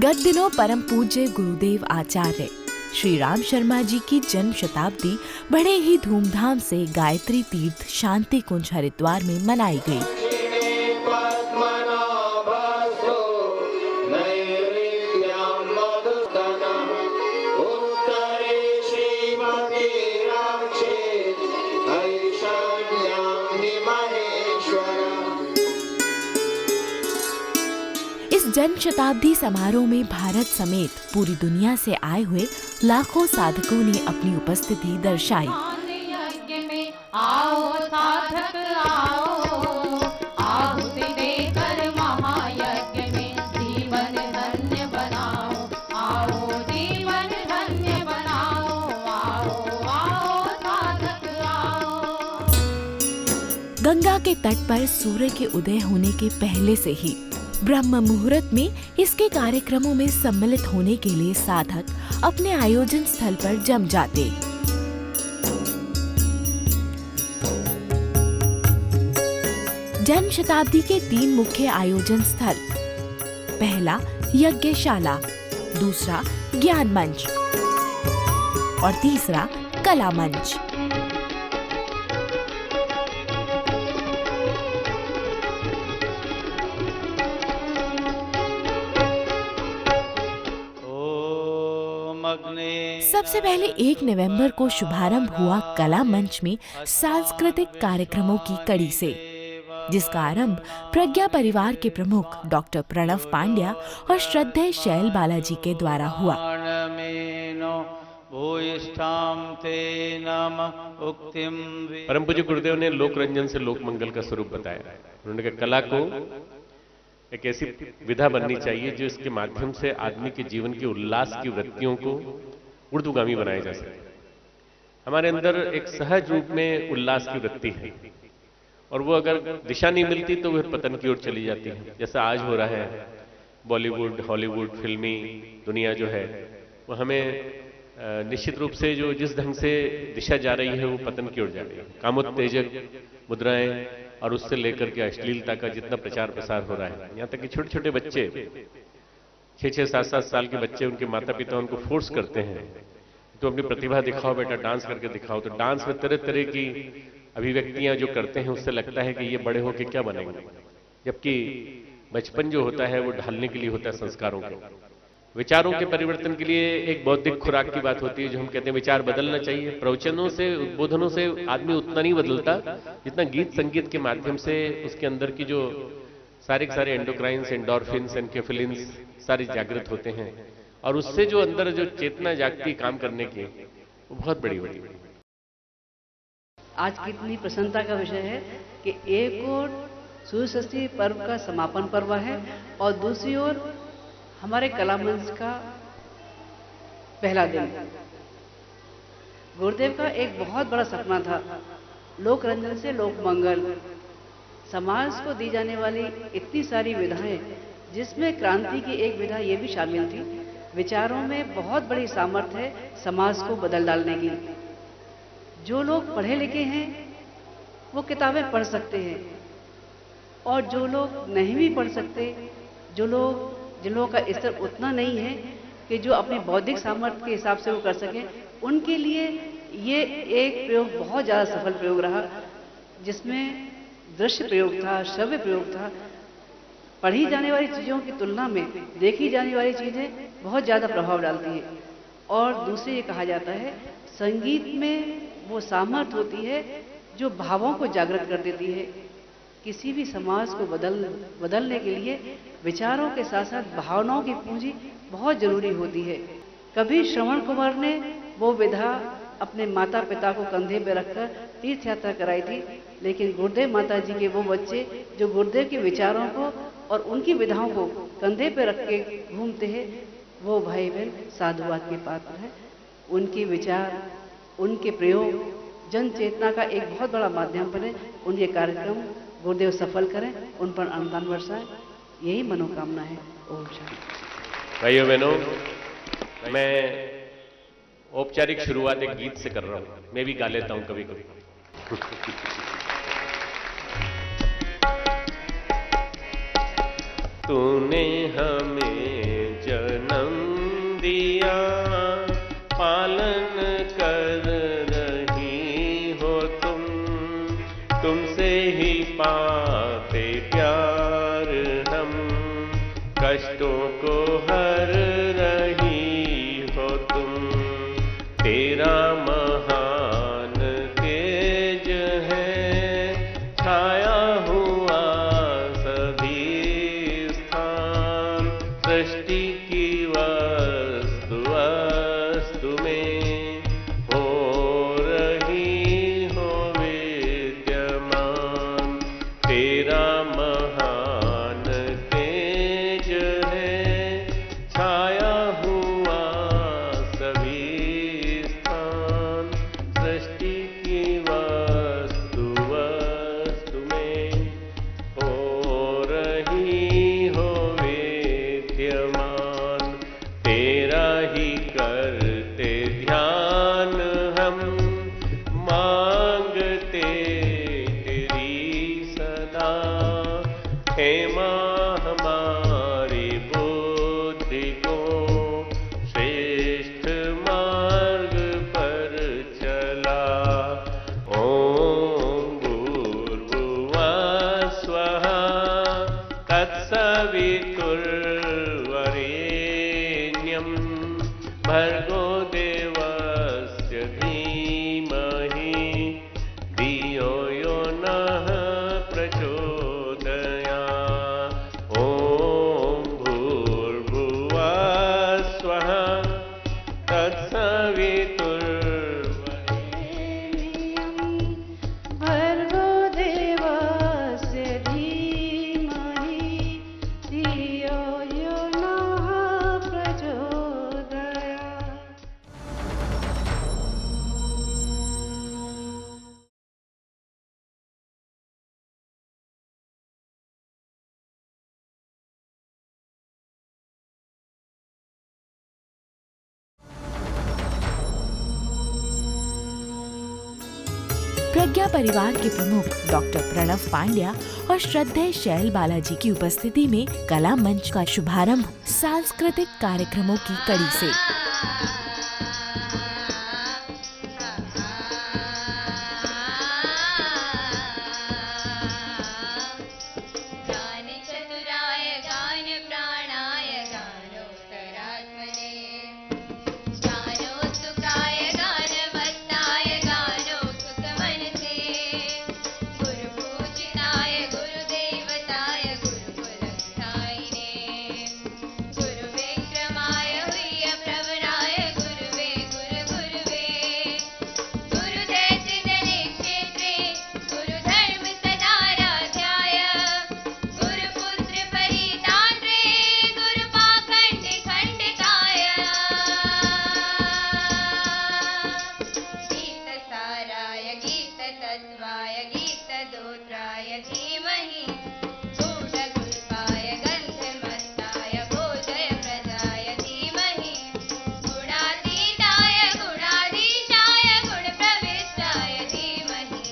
गत दिनों परम पूज्य गुरुदेव आचार्य श्री राम शर्मा जी की जन्म शताब्दी बड़े ही धूमधाम से गायत्री तीर्थ शांति कुंज हरिद्वार में मनाई गई। इस जन्म शताब्दी समारोह में भारत समेत पूरी दुनिया से आए हुए लाखों साधकों ने अपनी उपस्थिति दर्शाई। गंगा के तट पर सूर्य के उदय होने के पहले से ही ब्रह्म मुहूर्त में इसके कार्यक्रमों में सम्मिलित होने के लिए साधक अपने आयोजन स्थल पर जम जाते। जन्म शताब्दी के 3 मुख्य आयोजन स्थल, पहला यज्ञशाला, दूसरा ज्ञान मंच और तीसरा कला मंच। सबसे पहले 1 नवंबर को शुभारंभ हुआ कला मंच में सांस्कृतिक कार्यक्रमों की कड़ी से, जिसका आरंभ प्रज्ञा परिवार के प्रमुख डॉक्टर प्रणव पांड्या और श्रद्धेय शैल बालाजी के द्वारा हुआ। परम पूज्य गुरुदेव ने लोक रंजन से लोक मंगल का स्वरूप बताया। उन्होंने कहा कला को एक ऐसी विधा बननी चाहिए जो इसके माध्यम से आदमी के जीवन के उल्लास की वृत्तियों को ऊर्ध्वगामी बनाया जा सके। हमारे अंदर एक सहज रूप में उल्लास की वृत्ति है और वो अगर दिशा नहीं मिलती तो वह पतन की ओर चली जाती है। जैसा आज हो रहा है, बॉलीवुड, हॉलीवुड, फिल्मी दुनिया जो है वो हमें निश्चित रूप से जो जिस ढंग से दिशा जा रही है वो पतन की ओर जा रही है। कामोत्तेजक मुद्राएं और उससे लेकर के अश्लीलता का जितना प्रचार प्रसार हो रहा है, यहाँ तक कि छोटे छोटे बच्चे 6-6, 7-7 साल के बच्चे, उनके माता पिता उनको फोर्स करते हैं तो अपनी प्रतिभा दिखाओ बेटा, डांस करके दिखाओ। तो डांस में तरह तरह की अभिव्यक्तियां जो करते हैं उससे लगता है कि ये बड़े होके क्या बनेंगे, जबकि बचपन जो होता है वो ढालने के लिए होता है संस्कारों के, विचारों के परिवर्तन के लिए एक बौद्धिक खुराक की बात होती है जो हम कहते हैं विचार बदलना चाहिए। प्रवचनों से, उद्बोधनों से आदमी उतना नहीं बदलता जितना गीत संगीत के माध्यम से उसके अंदर की जो सारे एंडोक्राइंस, एंडोर्फिन्स, एनकेफेलिन्स सारे जागृत होते हैं और उससे जो अंदर जो चेतना जागती काम करने की, वो बहुत बड़ी होती है। आज कितनी प्रसन्नता का विषय है कि एक ओर सूर्य षष्ठी पर्व का समापन पर्व है और दूसरी ओर हमारे कला मंच का पहला दिन। गुरुदेव का एक बहुत बड़ा सपना था, लोक रंजन से लोक मंगल। समाज को दी जाने वाली इतनी सारी विधाएं, जिसमें क्रांति की एक विधा ये भी शामिल थी, विचारों में बहुत बड़ी सामर्थ्य है समाज को बदल डालने की। जो लोग पढ़े लिखे हैं वो किताबें पढ़ सकते हैं और जो लोग नहीं भी पढ़ सकते, जिन लोगों का स्तर उतना नहीं है कि जो अपनी बौद्धिक सामर्थ्य के हिसाब से वो कर सकें, उनके लिए ये एक प्रयोग बहुत ज़्यादा सफल प्रयोग रहा, जिसमें दृश्य प्रयोग था, श्रव्य प्रयोग था। पढ़ी जाने वाली चीज़ों की तुलना में देखी जाने वाली चीज़ें बहुत ज़्यादा प्रभाव डालती हैं। और दूसरे ये कहा जाता है, संगीत में वो सामर्थ्य होती है जो भावों को जागृत कर देती है। किसी भी समाज को बदलने के लिए विचारों के साथ साथ भावनाओं की पूंजी बहुत जरूरी होती है। कभी श्रवण कुमार ने वो विधा अपने माता पिता को कंधे पे रखकर तीर्थ यात्रा कराई थी, लेकिन गुरुदेव माता जी के वो बच्चे जो गुरुदेव के विचारों को और उनकी विधाओं को कंधे पे रख के घूमते हैं, वो भाई बहन साधुवाद के पात्र हैं। उनके विचार, उनके प्रयोग जन चेतना का एक बहुत बड़ा माध्यम बने। उनके कार्यक्रम गुरुदेव सफल करें, उन पर अनुदान बरसाएं, यही मनोकामना है। ओम शांति। भाइयों बहनों, मैं औपचारिक शुरुआत एक गीत से कर रहा हूं, मैं भी गा लेता हूं कभी कभी। तूने हमें जन भर्गो देवस्य धीमहि धियो यो नः प्रचोदयात्। ॐ भूर्भुवः स्वः तत्सवितुर्वरेण्यं भर्गो देवस्य धीमहि धियो यो नः प्रचोदयात्। प्रज्ञा परिवार के प्रमुख डॉक्टर प्रणव पांड्या और श्रद्धेय शैल बालाजी की उपस्थिति में कला मंच का शुभारंभ सांस्कृतिक कार्यक्रमों की कड़ी से। गान चतुराय गान प्राणाय गानोत्तरात्मने गानोत्सुकाय गानमत्ताय गानोत्सुकमनसे गुरुपूजिताय गुरुदेवताय गुरुकुलस्थायिने गुरुविक्रमाय हुय्यप्रवराय गुरुवे गुरुगुरुवे गुरुदैत्यजने क्षेत्रे गुरुधर्म सदाराध्याय गुरुपुत्र परितान्द्रे गुरुपाखण्ड खण्डकाय गीतसाराय गीततत्त्वाय गीतदोत्राय धीमहि गूढगुल्पाय गन्धमत्ताय भोजयप्रदाय धीमहि गुणातीताय गुणाधीशाय गुणप्रविष्टाय धीमहि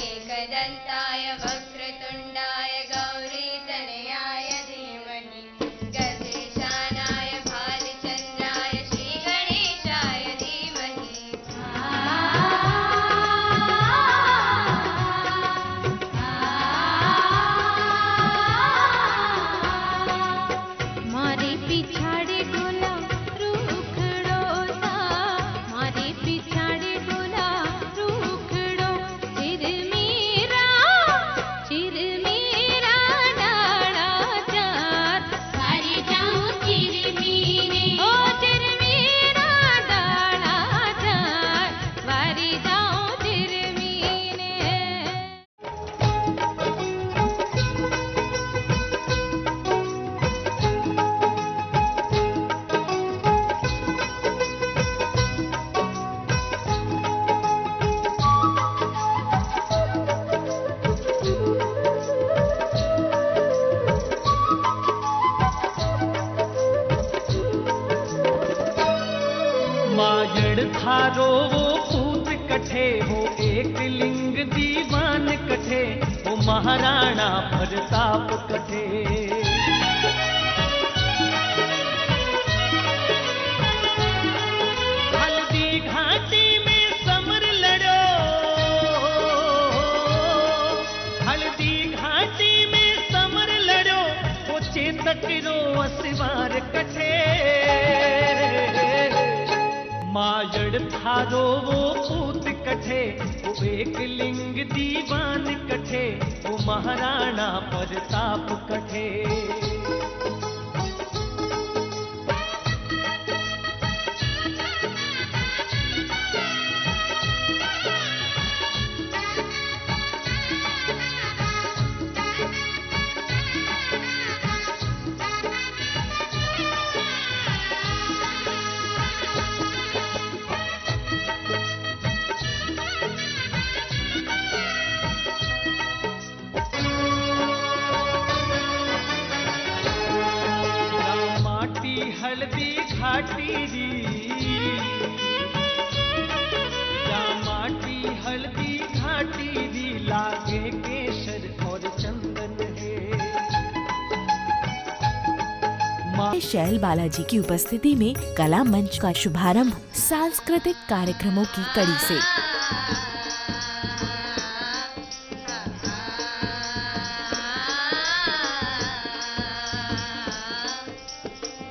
एकदन्ताय वक्रतुण्डाय गौरीतनयाय धीमहि गजेशानाय भालचन्द्राय श्रीगणेशाय धीमहि मारे पिछाड़े ढोला रूखड़ो सा मारे पिछाड़े ढोला रूखड़ो चिर मेरा डाला चार सारी जाऊं चिर मीने ओ चिर मेरा डाला चार वारी जाऊं चिर मीने। मायड़ थारो वो पूत कठे हो एक लिंग दीवान कठे वो महाराणा प्रताप कठे हल्दी घाटी में समर लड़ो हल्दी घाटी में समर लड़ो वो चेतक रो असिवार कठे मायड़ थारो वो पूत कठे वो एक लिंग दीवान कठे वो महाराणा प्रताप कठे माटी हल्दी घाटी री या माटी हल्दी घाटी री लागे केसर और चंदन है शैल बालाजी की उपस्थिति में कला मंच का शुभारंभ सांस्कृतिक कार्यक्रमों की कड़ी से।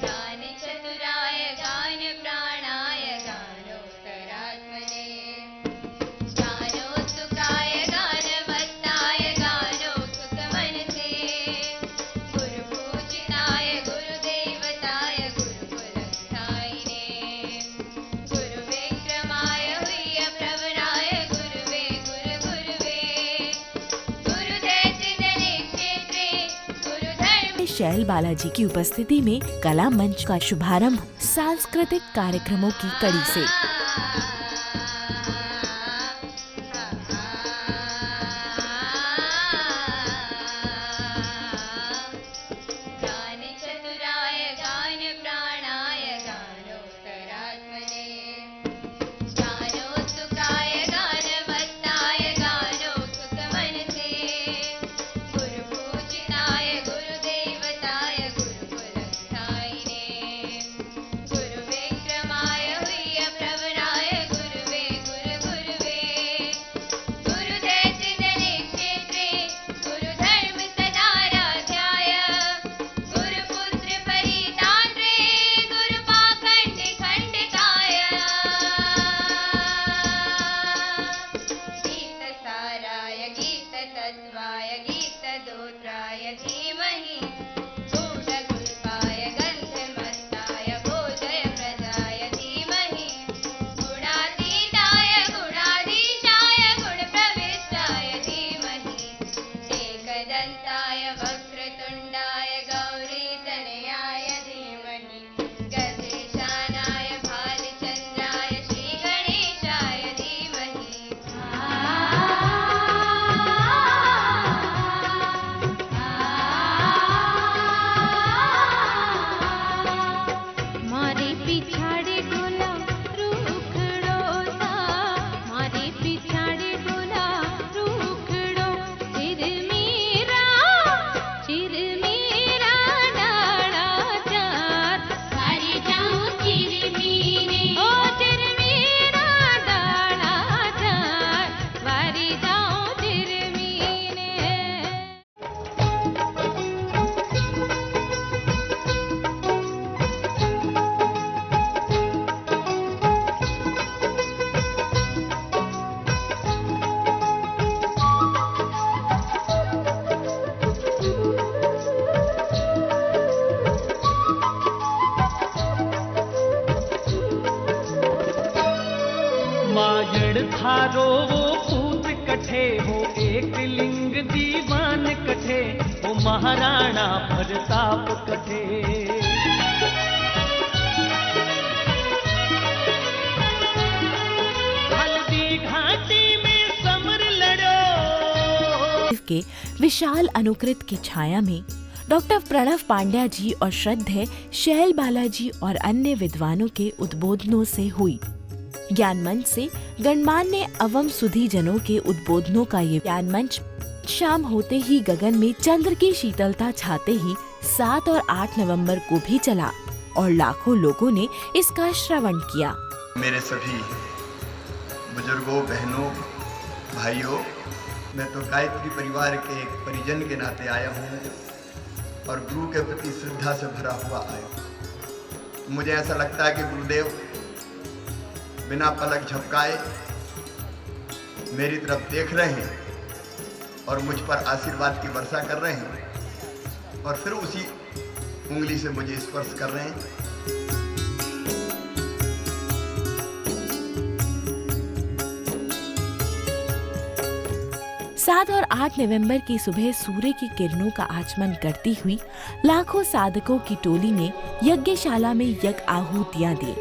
गान चतुराय गान प्राणाय शैल बालाजी की उपस्थिति में कला मंच का शुभारंभ सांस्कृतिक कार्यक्रमों की कड़ी से। थारो वो पूत कठे हो एक लिंग दीवान कठे वो महाराणा प्रताप कठे। हल्दी घाटी में समर लड़ो के विशाल अनुकृत की छाया में डॉक्टर प्रणव पांड्या जी और श्रद्धेय शैल बालाजी और अन्य विद्वानों के उद्बोधनों से हुई। ज्ञान मंच से गणमान्य अवम सुधी जनों के उद्बोधनों का ये ज्ञान मंच शाम होते ही गगन में चंद्र की शीतलता छाते ही 7 और 8 नवंबर को भी चला और लाखों लोगों ने इसका श्रवण किया। मेरे सभी बुजुर्गों, बहनों, भाइयों, मैं तो गायत्री परिवार के एक परिजन के नाते आया हूँ और गुरु के प्रति श्रद्धा से भरा हुआ आया। मुझे ऐसा लगता है कि गुरुदेव बिना पलक झपकाए मेरी तरफ देख रहे हैं और मुझ पर आशीर्वाद की वर्षा कर रहे हैं और फिर उसी उंगली से मुझे स्पर्श कर रहे हैं। 7 और 8 नवंबर की सुबह सूर्य की किरणों का आचमन करती हुई लाखों साधकों की टोली ने यज्ञशाला में यज्ञ आहुतियां दी।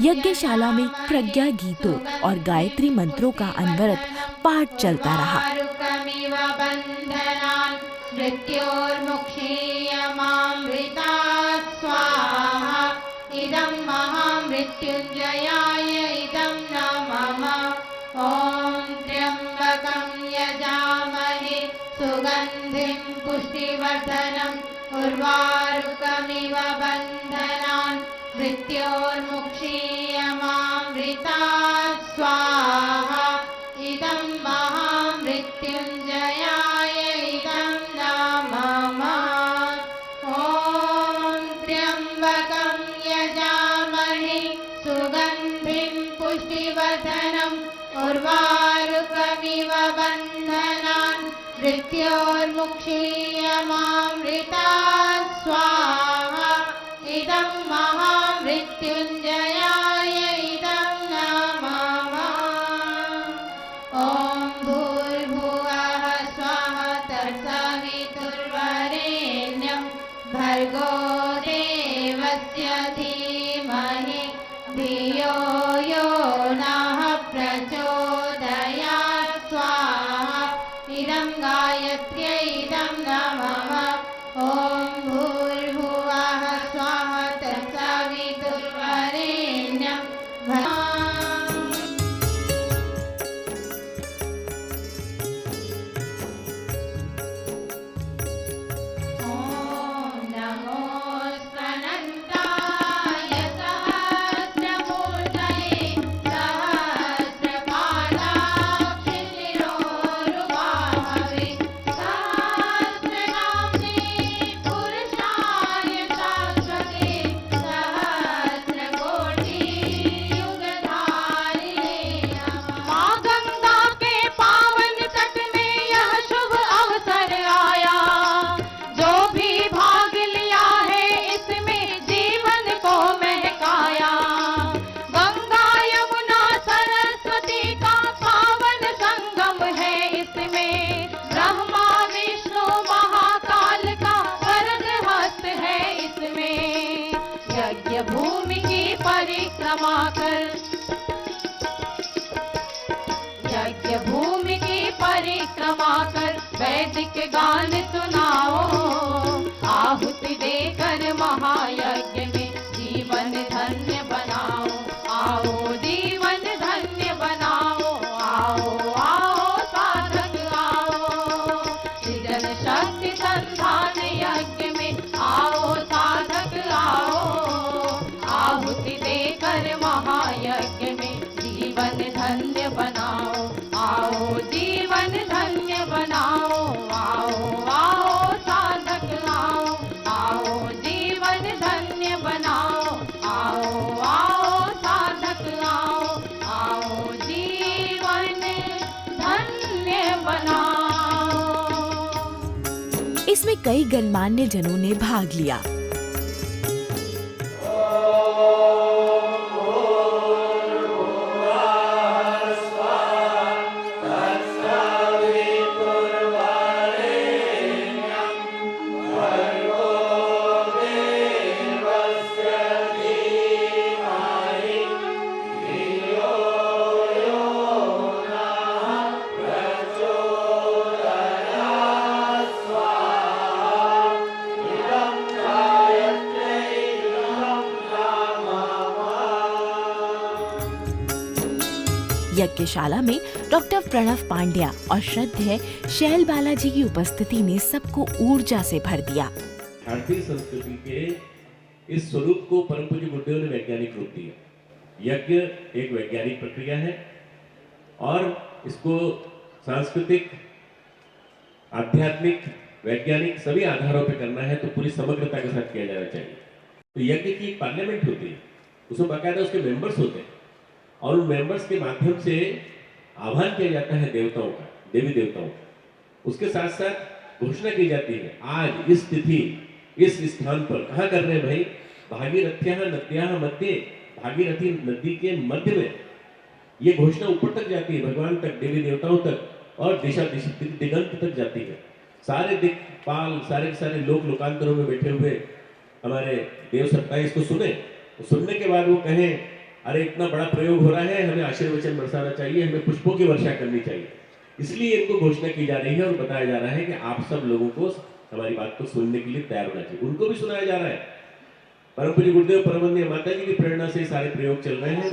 यज्ञशाला में प्रज्ञा गीतों और गायत्री मंत्रों का अनवरत पाठ चलता रहा। इदं महामृत्युंजयाय इदं नमः। ॐ त्र्यंबकं यजामहे सुगंधिं पुष्टिवर्धनम् उर्वारुकमिव बन्धनान् मृत्योर्मुक्षीयमामृतात् स्वाहा। इदं महामृत्युंजयाय इदं नमः। ॐ त्र्यंबकं यजामहे उर्वारुकमिव बन्धनान् मृत्योर्मुक्षीयमामृतात् स्वाहा इदं महामृत्युञ्जयाय इदं नमः ॐ भूर्भुवः स्वः तत्सवितुर्वरेण्यं भर्गो देवस्य धीमहि धियो यो नः प्रचोदयात् स्वाहा इदं गायत्र्यै इदं नमः ॐ भूर्भुवः स्वः तत्सवितुर्वरेण्यं परिक्रमा कर वैदिक गान सुनाओ आहुति देकर महायज्ञ में जीवन धन्य बनाओ आओ जीवन धन्य बनाओ आओ आओ साधक आओ सृजन शक्ति संधान यज्ञ में आओ साधक आओ आहुति देकर महायज्ञ में जीवन धन्य बनाओ आओ जीवन धन्य बनाओ आओ आओ साधक आओ आओ जीवन धन्य बनाओ आओ आओ साधक आओ आओ जीवन धन्य बनाओ। इसमें कई गणमान्य जनों ने भाग लिया। यज्ञशाला में डॉक्टर प्रणव पांड्या और श्रद्धेय शैल बालाजी की उपस्थिति ने सबको ऊर्जा से भर दिया। भारतीय संस्कृति के इस स्वरूप को परम पूज्य गुरुदेव ने वैज्ञानिक रूप दिया। यज्ञ एक वैज्ञानिक प्रक्रिया है और इसको सांस्कृतिक, आध्यात्मिक, वैज्ञानिक सभी आधारों पर करना है तो पूरी समग्रता के साथ किया जाना चाहिए। तो यज्ञ की एक पार्लियामेंट होती है, उसमें बाकायदा उसके मेंबर्स होते हैं और उन मेंबर्स के माध्यम से आह्वान किया जाता है देवताओं का, देवी देवताओं का। उसके साथ साथ घोषणा की जाती है आज इस तिथि इस स्थान पर कहाँ कर रहे हैं भाई, भागीरथ्याः नद्याः मध्ये, भागीरथी नदी के मध्य में। ये घोषणा ऊपर तक जाती है, भगवान तक, देवी देवताओं तक और दिशा दिगंत तक जाती है। सारे दिक्पाल, सारे के सारे लोक लोकांतरों में बैठे हुए हमारे देव सत्ताएं इसको सुने, सुनने के बाद वो कहें अरे इतना बड़ा प्रयोग हो रहा है, हमें आशीर्वचन बरसाना चाहिए, हमें पुष्पों की वर्षा करनी चाहिए। इसलिए इनको घोषणा की जा रही है और बताया जा रहा है कि आप सब लोगों को हमारी बात को सुनने के लिए तैयार होना चाहिए। उनको भी सुनाया जा रहा है। परम पूज्य गुरुदेव परमवंदनीय माता जी की प्रेरणा से सारे प्रयोग चल रहे हैं।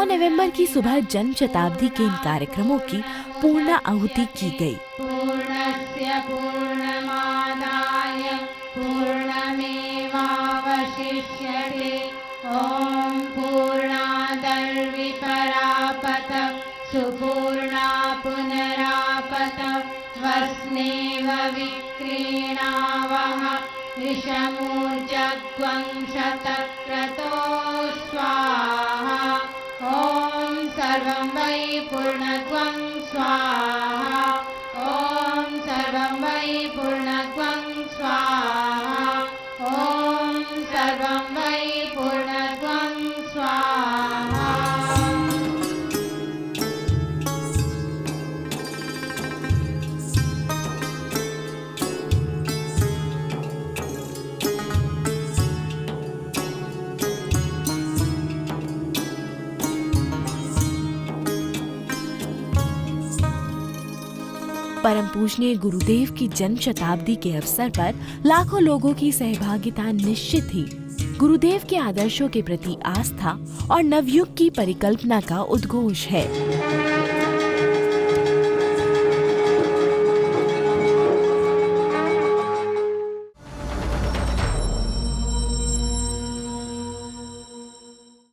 नवंबर की सुबह जन्म शताब्दी के इन कार्यक्रमों की पूर्ण आहुति की गई। पूर्णस्य पूर्णमादाय भविष्यते। ॐ पूर्णादर्विपरापत सुपूर्णा पुनरापत वस्नेव विक्रीणावः विषमूर्जग्वं शतक्रतो स्वाहा। ॐ सर्वं वै पूर्णत्वं स्वाहा। ॐ सर्वं वै पूर्णत्वं स्वाहा। ॐ सर्वं वै पूर्णत्वं स्वाहा। परम पूजनीय गुरुदेव की जन्म शताब्दी के अवसर पर लाखों लोगों की सहभागिता निश्चित ही गुरुदेव के आदर्शों के प्रति आस्था और नवयुग की परिकल्पना का उद्घोष है।